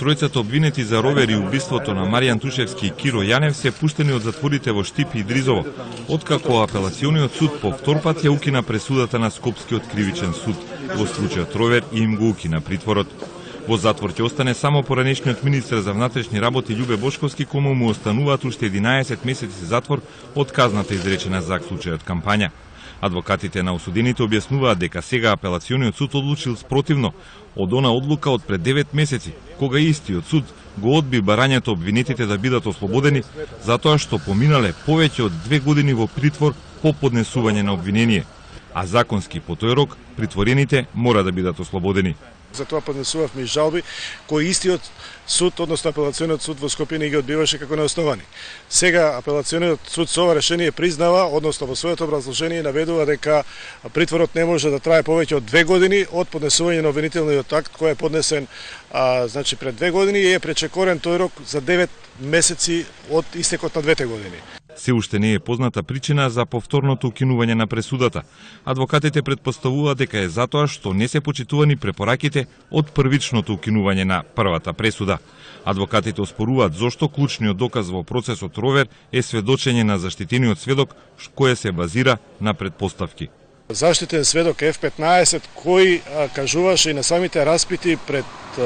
Тројцата обвинети за ровер и убиството на Маријан Тушевски и Киро Јанев се пуштени од затворите во Штип и Дризово, откако апелациониот суд по втор пат ја укина пресудата на Скопскиот кривичен суд во случајот ровер и им го укина притворот. Во затвор ќе остане само поранешниот министер за внатрешни работи Љубе Бошковски, кому му остануваат уште 11 месеци затвор од казната изречена за случајот кампања. Адвокатите на осудените објаснуваат дека сега апелациониот суд одлучил спротивно од она одлука од пред 9 месеци, кога истиот суд го одби барањето обвинетите да бидат ослободени, затоа што поминале повеќе од 2 години во притвор по поднесување на обвинение, а законски по тој рок притворените мора да бидат ослободени. Затоа поднесувавме и жалби кои истиот суд, односно апелациониот суд во Скопје не ги одбиваше како неосновани. Сега апелациониот суд со ова решение признава, односно во своето образложение наведува дека притворот не може да трае повеќе од 2 години од поднесување на обвинителниот акт кој е поднесен значи пред 2 години и е пречекорен тој рок за 9 месеци од истекот на 2 години. Се уште не е позната причина за повторното укинување на пресудата. Адвокатите претпоставуваат дека е затоа што не се почитувани препораките од првичното укинување на првата пресуда. Адвокатите оспоруваат зошто клучниот доказ во процесот ровер е сведочење на заштитениот сведок, кое се базира на предпоставки. Заштитен сведок F15 кој кажуваше и на самите распити пред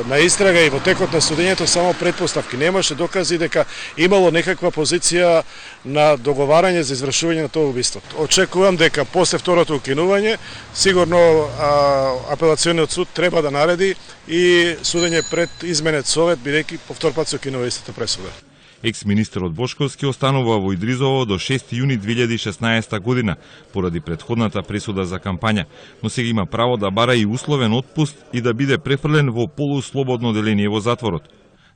на истрага и во текот на судењето само предпоставки, немаше докази дека имало некаква позиција на договарање за извршување на тоа убиство. Очекувам дека после второто укинување сигурно апелациониот суд треба да нареди и судење пред изменет совет, бидејќи по втор пат се укинува истата пресуда. Екс-министерот Бошковски останува во Идризово до 6 јуни 2016 година поради претходната пресуда за кампања, но сега има право да бара и условен отпуст и да биде префрлен во полуслободно деление во затворот.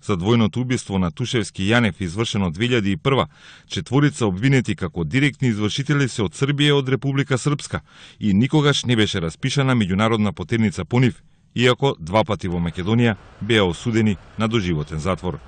За двојното убиство на Тушевски и Јанев извршено 2001, четворица обвинети како директни извршители се од Србија и од Република Српска и никогаш не беше распишана меѓународна потерница по нив, иако 2 пати во Македонија беа осудени на доживотен затвор.